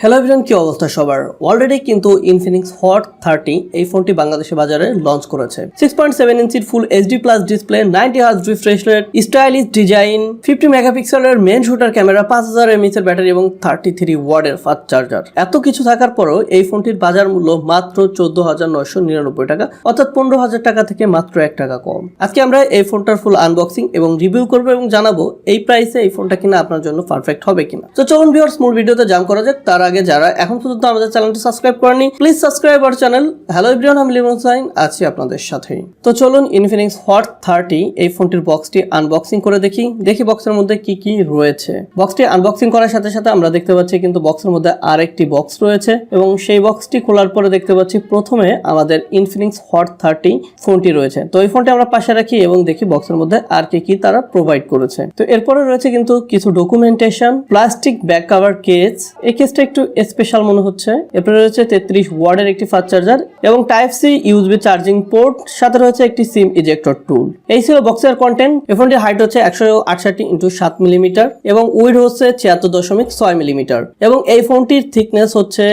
Hello everyone, কি অবস্থা সবার? অলরেডি কিন্তু ইনফিনিক্স হট 30 এই ফোনটি বাংলাদেশে বাজারে লঞ্চ করেছে। 6.7 ইঞ্চির full HD plus display, 90 hertz refresh rate, stylish design, 50 মেগাপিক্সেলের মেইন শুটার ক্যামেরা, 5000 mAh এর ব্যাটারি এবং 33 ওয়াটের ফাস্ট চার্জার। এত কিছু থাকার পরও এই ফোনটির বাজার মূল্য মাত্র 14,999 টাকা, অর্থাৎ 15,000 টাকা থেকে মাত্র 1 টাকা কম। আজকে আমরা এই ফোনটার ফুল আনবক্সিং এবং রিভিউ করবো এবং জানাবো এই প্রাইসে এই ফোনটা কিনা আপনার জন্য পারফেক্ট হবে কিনা। তো চলুন ভিউয়ার্স, মূল ভিডিওতে জাম্প করা যাক। তার আগে যারা এখন পর্যন্ত আমাদের চ্যানেলটি সাবস্ক্রাইব করেনি, please subscribe our channel. Hello everyone, আমি লিমন সাইন আছি আপনাদের সাথে। তো চলুন ইনফিনিক্স হট 30 এই ফোনটির বক্সটি আনবক্সিং করে দেখি বক্সের মধ্যে কি কি রয়েছে। বক্সটি আনবক্সিং করার সাথে সাথে আমরা দেখতে পাচ্ছি কিন্তু বক্সের মধ্যে আরেকটি বক্স রয়েছে এবং সেই বক্সটি খোলার পরে দেখতে পাচ্ছি প্রথমে আমাদের ইনফিনিক্স হট 30 ফোনটি রয়েছে। তো এই ফোনটি আমরা পাশে রাখি এবং দেখি বক্সের মধ্যে আর কি তারা প্রোভাইড করেছে। তো এরপরে রয়েছে কিন্তু কিছু documentation, plastic back cover case. এই কেসটা একটু স্পেশাল মনে হচ্ছে। এরপরে রয়েছে 33 ওয়াটের একটি ফাস্ট চার্জার এবং type C USB charging port, সাথে রয়েছে একটি সিম ইজেক্টর টুল। এই ছিল বক্সের কন্টেন্ট। এই ফোনটির হাইট হচ্ছে 168x7 মিলিমিটার এবং উইড হচ্ছে 76.6 মিলিমিটার এবং এই ফোনটির থিকনেস হচ্ছে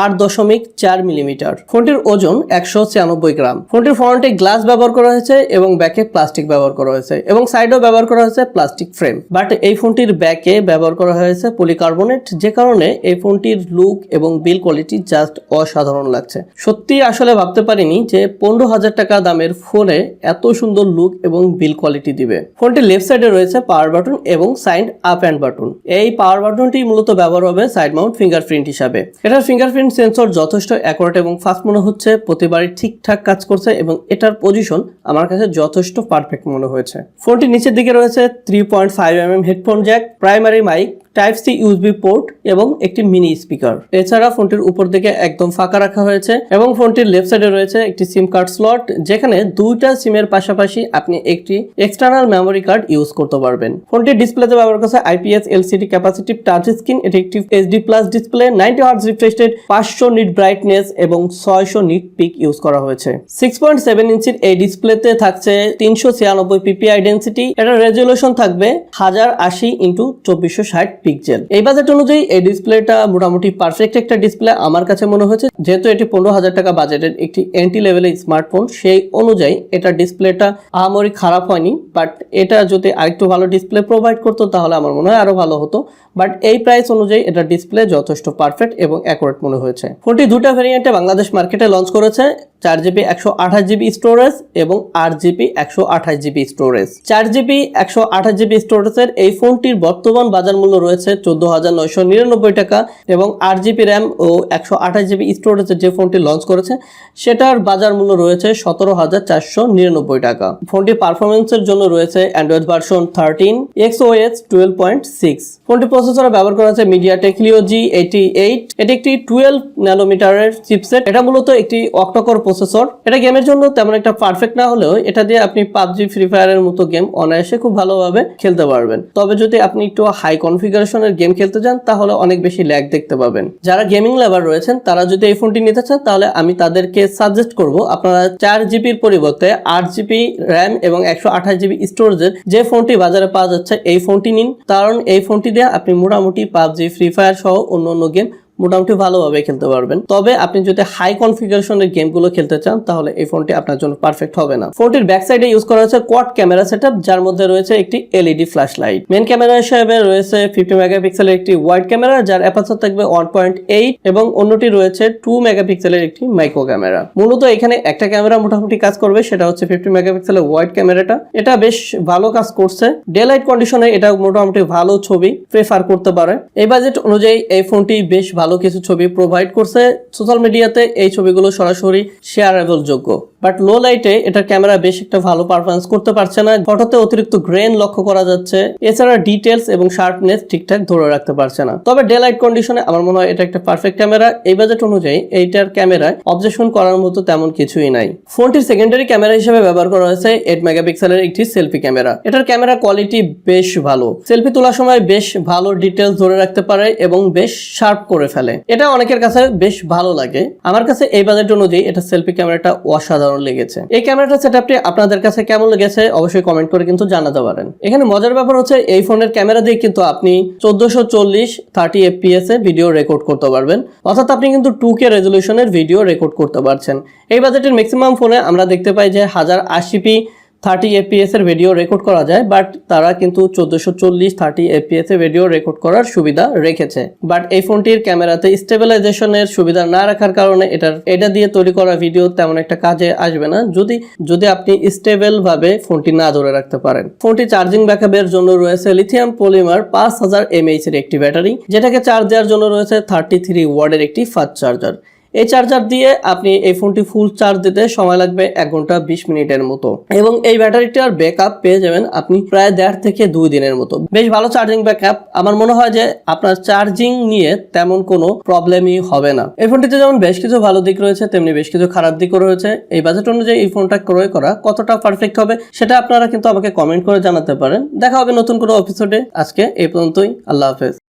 8.4 মিলিমিটার। ফোনটির ওজন 196 গ্রাম। ফোনটির ফ্রন্টে গ্লাস ব্যবহার করা হয়েছে এবং ব্যাকে প্লাস্টিক ব্যবহার করা হয়েছে এবং সাইডেও ব্যবহার করা হয়েছে প্লাস্টিক ফ্রেম। বাট এই ফোনটির ব্যাকে ব্যবহার করা হয়েছে পলিকার্বনেট, যে কারণে এই ফোনটির লুক এবং বিল কোয়ালিটি জাস্ট অসাধারণ লাগছে। সত্যি আসলে ভাবতে পারিনি যে 15,000 টাকা দামের ফোনে এত সুন্দর লুক এবং বিল কোয়ালিটি দিবে। ফোনটির লেফট সাইডে রয়েছে পাওয়ার বাটন এবং সাইড আপ অ্যান্ড বাটন। এই পাওয়ার বাটনটি মূলত ব্যবহার হবে সাইড মাউন্ট ফিঙ্গারপ্রিন্ট হিসাবে। এটার ফিঙ্গারপ্রিন্ট সেন্সর যথেষ্ট অ্যাকুরেট এবং ফাস্ট মনে হচ্ছে, প্রতিবারই ঠিকঠাক কাজ করছে এবং এটার পজিশন আমার কাছে যথেষ্ট পারফেক্ট মনে হয়েছে। ফোনটির নিচের দিকে রয়েছে 3.5mm headphone jack, primary mic, type C USB port এবং একটি মিনি স্পিকার। এছাড়া ফোনটির উপর দিকে একদম ফাঁকা রাখা হয়েছে এবং ফোনটির লেফট সাইডে রয়েছে একটি সিম কার্ড স্লট, যেখানে দুইটা সিমের পাশাপাশি আপনি একটি এক্সটার্নাল মেমোরি কার্ড ইউজ করতে পারবেন। ফোনটির ডিসপ্লেতে ব্যবহার করেছে IPS LCD capacitive touch screen. এটি একটি HD plus display, 90 hertz refresh rate, 500 nit brightness এবং 600 নিট পিক ইউজ করা হয়েছে। 6.7 ইঞ্চির এই ডিসপ্লেতে থাকছে 396 ppi ডেনসিটি। এটার রেজলিউশন থাকবে 1080x2460 পিক্সেল। এই বাজেট অনুযায়ী এই ডিসপ্লেটা মোটামুটি পারফেক্ট একটা ডিসপ্লে আমার কাছে মনে হয়েছে। যেহেতু এটি 15,000 টাকা বাজেটের একটি এন্ট্রি লেভেলের স্মার্টফোন, সেই অনুযায়ী এটা ডিসপ্লেটা আহামরি খারাপ হয়নি। বাট এটা যদি আরেকটু ভালো ডিসপ্লে প্রোভাইড করতো তাহলে আমার মনে হয় আরো ভালো হতো। বাট এই প্রাইস অনুযায়ী এটা ডিসপ্লে যথেষ্ট পারফেক্ট এবং অ্যাকুরেট মনে হয়েছে। ফোনটি দুটা ভেরিয়েন্টে বাংলাদেশ মার্কেটে লঞ্চ করেছে, 4GB 128GB স্টোরেজ এবং 8GB 128GB storage. 4GB 128GB স্টোরেজের এই ফোনটির বর্তমান বাজার মূল্য রয়েছে 14,999 টাকা এবং 8GB র্যাম ও 128GB স্টোরেজের যে ফোনটি লঞ্চ করেছে সেটার বাজার মূল্য রয়েছে 17,499 টাকা। ফোনটির পারফরমেন্সের জন্য রয়েছে অ্যান্ড্রয়েড ভার্সন 13, XOS 12.6। ফোনটি প্রসেসরে ব্যবহার করা হয়েছে মিডিয়াটেক Helio G88। এটি একটি 12 ন্যানোমিটারের চিপসেট। এটা মূলত একটি অক্টোকোর প্রসেসর। এটা গেমের জন্য তেমন একটা পারফেক্ট না হলেও এটা দিয়ে আপনি পাবজি, ফ্রি ফায়ারের মতো গেম অনায়াসে খুব ভালোভাবে খেলতে পারবেন। তবে যদি আপনি একটু হাই কনফিগারেশনের গেম খেলতে চান তাহলে অনেক বেশি ল্যাগ দেখতে পাবেন। যারা গেমিং লাভার রয়েছেন তারা যদি এই ফোনটি নিতে চান তাহলে আমি তাদেরকে সাজেস্ট করব আপনারা 4GBর পরিবর্তে 8GB র্যাম এবং 128GB স্টোরেজের যে ফোনটি বাজারে পাওয়া যাচ্ছে এই ফোনটি নিন, কারণ এই ফোনটি দিয়ে আপনি মোটামুটি পাবজি, ফ্রি ফায়ার সহ অন্য গেম মোটামুটি ভালোভাবে খেলতে পারবেন। তবে আপনি যদি হাই কনফিগারেশনের গেমগুলো খেলতে চান তাহলে এই ফোনটি আপনার জন্য পারফেক্ট হবে না। ফোনটির ব্যাক সাইডে ইউজ করা হয়েছে কোয়াড ক্যামেরা সেটআপ, যার মধ্যে রয়েছে একটি LED flash light. Main camera হিসেবে রয়েছে 50 মেগাপিক্সেলের একটি ওয়াইড ক্যামেরা, যার অ্যাপারচার থাকবে 1.8 এবং অন্যটি রয়েছে 2 মেগাপিক্সেলের একটি মাইক্রো ক্যামেরা। মূলত এখানে একটা ক্যামেরা মোটামুটি কাজ করবে, সেটা হচ্ছে 50 মেগাপিক্সেলের ওয়াইড ক্যামেরাটা। এটা বেশ ভালো কাজ করছে। ডে লাইট কন্ডিশনে এটা মোটামুটি ভালো ছবি প্রেফার করতে পারে। এই বাজেট অনুযায়ী এই ফোনটি বেশ ভালো কিছু ছবি প্রোভাইড করছে। সোশ্যাল মিডিয়াতে এই ছবিগুলো সরাসরি শেয়ারেবল যোগ্য। বাট লো লাইটে এটার ক্যামেরা বেশ একটা ভালো পারফরম্যান্স করতে পারছে না। ফটোতে অতিরিক্ত গ্রেন লক্ষ্য করা যাচ্ছে, এছাড়া ডিটেলস এবং শার্পনেস ঠিকঠাক ধরে রাখতে পারছে না। তবে ডে লাইট কন্ডিশনে আমার মনে হয় এটা একটা পারফেক্ট ক্যামেরা। এই বাজেট অনুযায়ী এইটার ক্যামেরায় অবজেকশন করার মতো তেমন কিছুই নাই। ফোনটির সেকেন্ডারি ক্যামেরা হিসেবে ব্যবহার করা হয়েছে 8 মেগাপিক্সেলের একটি সেলফি ক্যামেরা। এটার ক্যামেরা কোয়ালিটি বেশ ভালো। সেলফি তোলার সময় বেশ ভালো ডিটেলস ধরে রাখতে পারে এবং বেশ শার্প করে ফেলে। এটা অনেকের কাছে বেশ ভালো লাগে। আমার কাছে এই বাজেট অনুযায়ী এটা সেলফি ক্যামেরাটা অসাধারণ অসাধারণ লেগেছে। এই ক্যামেরাটা সেটআপটি আপনাদের কাছে কেমন লেগেছে অবশ্যই কমেন্ট করে কিন্তু জানাতে পারেন। এখানে মজার ব্যাপার হচ্ছে এই ফোনের ক্যামেরা দিয়ে কিন্তু আপনি 1440 30 fps এ ভিডিও রেকর্ড করতে পারবেন, অর্থাৎ আপনি কিন্তু 2K রেজলিউশনের ভিডিও রেকর্ড করতে পারছেন। এই বাজেটের ম্যাক্সিমাম ফোনে আমরা দেখতে পাই যে 1080p 30 fps এর ভিডিও রেকর্ড করা যায়, বাট তারা কিন্তু 1440 30 fps এ ভিডিও রেকর্ড করার সুবিধা রেখেছে। বাট এই ফোনটির ক্যামেরাতে স্টেবিলাইজেশনের সুবিধা না রাখার কারণে এটা দিয়ে তৈরি করা ভিডিও তেমন একটা কাজে আসবে না যদি আপনি স্টেবল ভাবে ফোনটি না ধরে রাখতে পারেন। ফোনটি চার্জিং ব্যাকআপের জন্য রয়েছে লিথিয়াম পলিমার 5000 mAh এর একটি ব্যাটারি, যেটাকে চার্জ দেওয়ার জন্য রয়েছে 33 ওয়াটের একটি ফাস্ট চার্জার। এই চার্জার দিয়ে আপনি এই ফোনটি ফুল চার্জ দিতে সময় লাগবে 1 ঘন্টা 20 মিনিটের মতো, এবং এই ব্যাটারিটার ব্যাকআপ পেয়ে যাবেন আপনি প্রায় 1.5 থেকে 2 দিনের মতো। বেশ ভালো চার্জিং ব্যাকআপ। আমার মনে হয় যে আপনার চার্জিং নিয়ে তেমন কোনো প্রবলেমই হবে না। এই ফোনটিতে যেমন বেশ কিছু ভালো দিক রয়েছে, তেমনি বেশ কিছু খারাপ দিকও রয়েছে। এই বাজেট অনুযায়ী এই ফোনটা ক্রয় করা কতটা পারফেক্ট হবে সেটা আপনারা কিন্তু আমাকে কমেন্ট করে জানাতে পারেন। দেখা হবে নতুন কোনো এপিসোডে। আজকে এই পর্যন্তই। আল্লাহ হাফেজ।